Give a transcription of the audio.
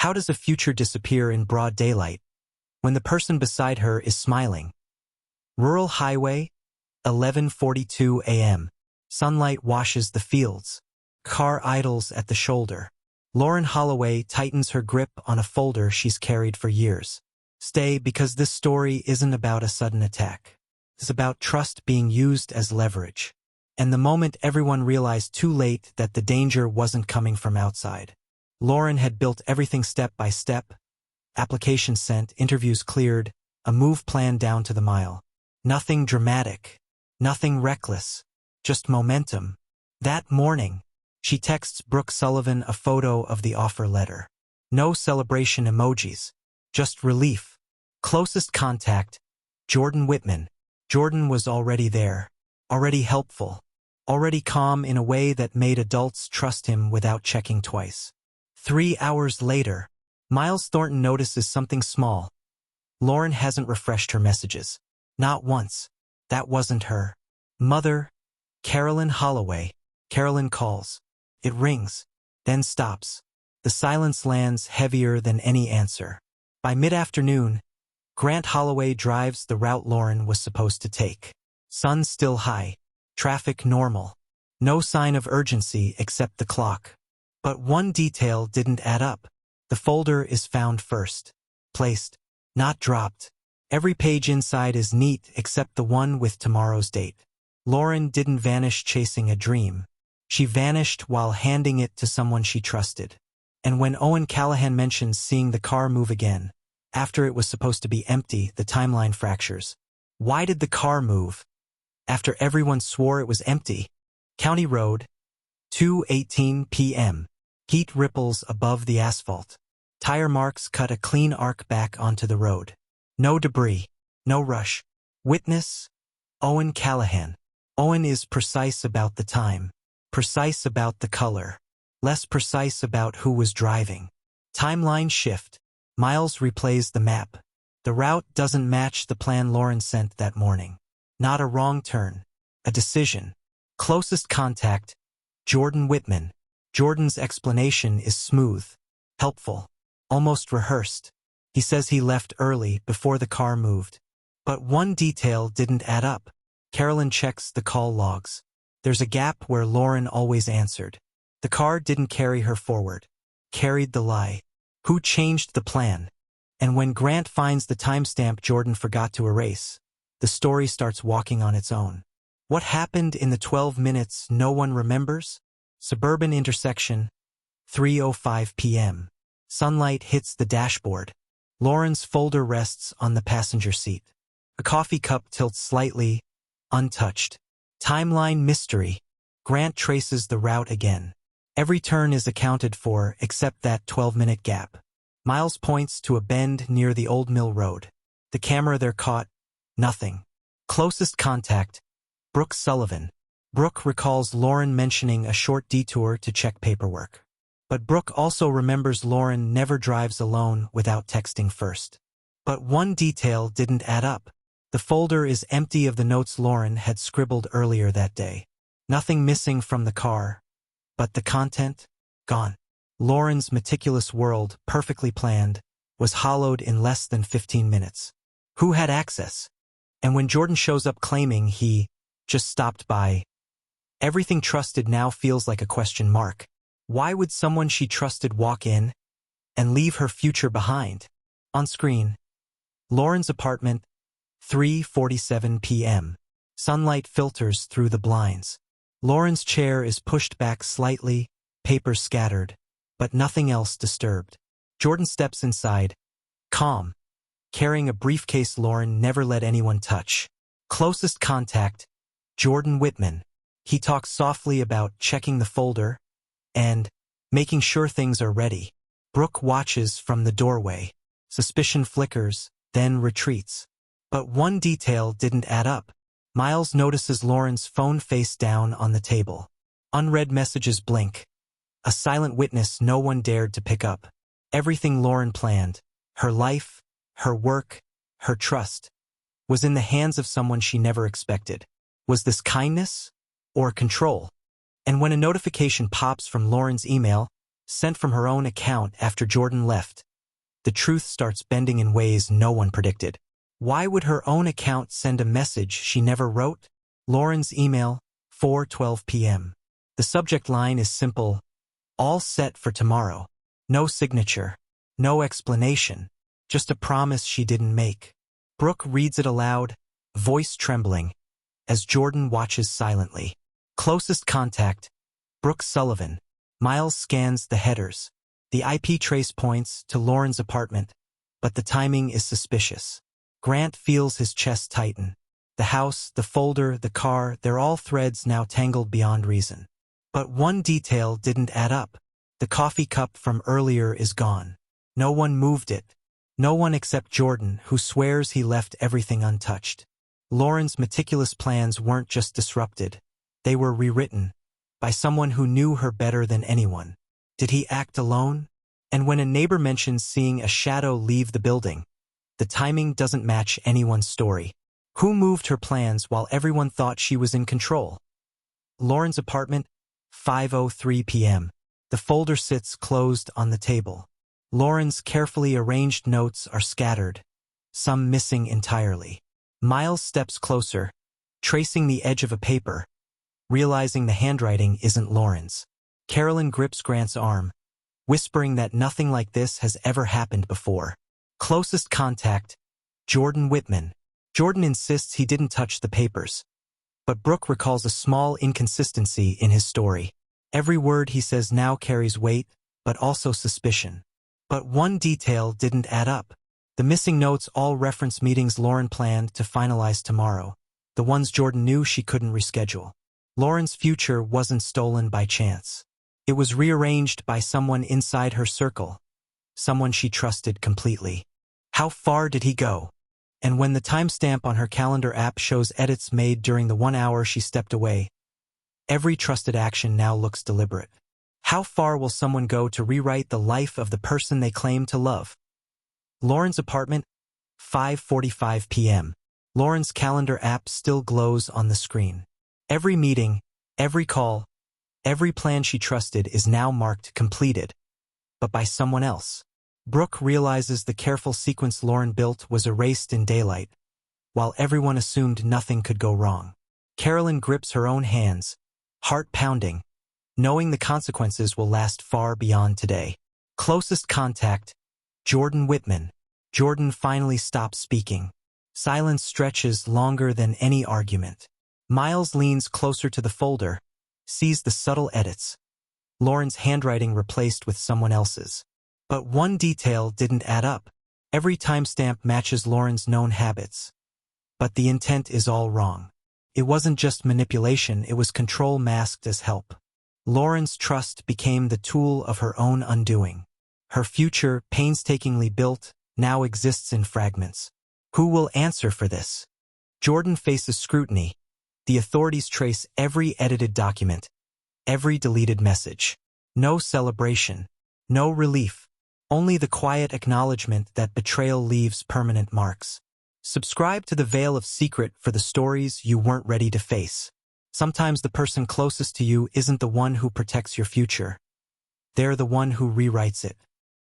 How does a future disappear in broad daylight when the person beside her is smiling? Rural highway, 11:42 a.m. Sunlight washes the fields. Car idles at the shoulder. Lauren Holloway tightens her grip on a folder she's carried for years. Stay, because this story isn't about a sudden attack. It's about trust being used as leverage. And the moment everyone realized too late that the danger wasn't coming from outside. Lauren had built everything step by step. Applications sent, interviews cleared, a move planned down to the mile. Nothing dramatic, nothing reckless, just momentum. That morning, she texts Brooke Sullivan a photo of the offer letter. No celebration emojis, just relief. Closest contact, Jordan Whitman. Jordan was already there, already helpful, already calm in a way that made adults trust him without checking twice. 3 hours later, Miles Thornton notices something small. Lauren hasn't refreshed her messages. Not once. That wasn't her. Mother, Carolyn Holloway. Carolyn calls. It rings, then stops. The silence lands heavier than any answer. By mid-afternoon, Grant Holloway drives the route Lauren was supposed to take. Sun still high. Traffic normal. No sign of urgency except the clock. But one detail didn't add up. The folder is found first. Placed, not dropped. Every page inside is neat except the one with tomorrow's date. Lauren didn't vanish chasing a dream. She vanished while handing it to someone she trusted. And when Owen Callahan mentions seeing the car move again, after it was supposed to be empty, the timeline fractures. Why did the car move? After everyone swore it was empty. County Road, 2:18 p.m. Heat ripples above the asphalt. Tire marks cut a clean arc back onto the road. No debris, no rush. Witness, Owen Callahan. Owen is precise about the time, precise about the color, less precise about who was driving. Timeline shift. Miles replays the map. The route doesn't match the plan Lauren sent that morning. Not a wrong turn, a decision. Closest contact, Jordan Whitman. Jordan's explanation is smooth, helpful, almost rehearsed. He says he left early before the car moved. But one detail didn't add up. Carolyn checks the call logs. There's a gap where Lauren always answered. The car didn't carry her forward. Carried the lie. Who changed the plan? And when Grant finds the timestamp Jordan forgot to erase, the story starts walking on its own. What happened in the 12 minutes no one remembers? Suburban intersection, 3:05 p.m. Sunlight hits the dashboard. Lauren's folder rests on the passenger seat. A coffee cup tilts slightly, untouched. Timeline mystery. Grant traces the route again. Every turn is accounted for except that 12-minute gap. Miles points to a bend near the Old Mill Road. The camera there caught nothing. Closest contact, Brooke Sullivan. Brooke recalls Lauren mentioning a short detour to check paperwork. But Brooke also remembers Lauren never drives alone without texting first. But one detail didn't add up. The folder is empty of the notes Lauren had scribbled earlier that day. Nothing missing from the car. But the content? Gone. Lauren's meticulous world, perfectly planned, was hollowed in less than 15 minutes. Who had access? And when Jordan shows up claiming he just stopped by, everything trusted now feels like a question mark. Why would someone she trusted walk in and leave her future behind? On screen, Lauren's apartment, 3:47 p.m. Sunlight filters through the blinds. Lauren's chair is pushed back slightly, papers scattered, but nothing else disturbed. Jordan steps inside, calm, carrying a briefcase Lauren never let anyone touch. Closest contact, Jordan Whitman. He talks softly about checking the folder and making sure things are ready. Brooke watches from the doorway. Suspicion flickers, then retreats. But one detail didn't add up. Miles notices Lauren's phone face down on the table. Unread messages blink. A silent witness no one dared to pick up. Everything Lauren planned, her life, her work, her trust, was in the hands of someone she never expected. Was this kindness or control? And when a notification pops from Lauren's email, sent from her own account after Jordan left. The truth starts bending in ways no one predicted. Why would her own account send a message she never wrote? Lauren's email, 4:12 p.m. The subject line is simple: all set for tomorrow. No signature, no explanation, just a promise she didn't make. Brooke reads it aloud, voice trembling, as Jordan watches silently. Closest contact, Brooke Sullivan. Miles scans the headers. The IP trace points to Lauren's apartment, but the timing is suspicious. Grant feels his chest tighten. The house, the folder, the car, they're all threads now tangled beyond reason. But one detail didn't add up. The coffee cup from earlier is gone. No one moved it. No one except Jordan, who swears he left everything untouched. Lauren's meticulous plans weren't just disrupted. They were rewritten by someone who knew her better than anyone. Did he act alone? And when a neighbor mentions seeing a shadow leave the building, the timing doesn't match anyone's story. Who moved her plans while everyone thought she was in control? Lauren's apartment, 5:03 p.m. The folder sits closed on the table. Lauren's carefully arranged notes are scattered, some missing entirely. Miles steps closer, tracing the edge of a paper, realizing the handwriting isn't Lauren's. Carolyn grips Grant's arm, whispering that nothing like this has ever happened before. Closest contact, Jordan Whitman. Jordan insists he didn't touch the papers, but Brooke recalls a small inconsistency in his story. Every word he says now carries weight, but also suspicion. But one detail didn't add up. The missing notes all reference meetings Lauren planned to finalize tomorrow, the ones Jordan knew she couldn't reschedule. Lauren's future wasn't stolen by chance. It was rearranged by someone inside her circle, someone she trusted completely. How far did he go? And when the timestamp on her calendar app shows edits made during the 1 hour she stepped away, every trusted action now looks deliberate. How far will someone go to rewrite the life of the person they claim to love? Lauren's apartment, 5:45 p.m. Lauren's calendar app still glows on the screen. Every meeting, every call, every plan she trusted is now marked completed, but by someone else. Brooke realizes the careful sequence Lauren built was erased in daylight, while everyone assumed nothing could go wrong. Carolyn grips her own hands, heart pounding, knowing the consequences will last far beyond today. Closest contact, Jordan Whitman. Jordan finally stops speaking. Silence stretches longer than any argument. Miles leans closer to the folder, sees the subtle edits. Lauren's handwriting replaced with someone else's. But one detail didn't add up. Every timestamp matches Lauren's known habits. But the intent is all wrong. It wasn't just manipulation, it was control masked as help. Lauren's trust became the tool of her own undoing. Her future, painstakingly built, now exists in fragments. Who will answer for this? Jordan faces scrutiny. The authorities trace every edited document, every deleted message. No celebration, no relief, only the quiet acknowledgement that betrayal leaves permanent marks. Subscribe to the Veil of Secret for the stories you weren't ready to face. Sometimes the person closest to you isn't the one who protects your future. They're the one who rewrites it.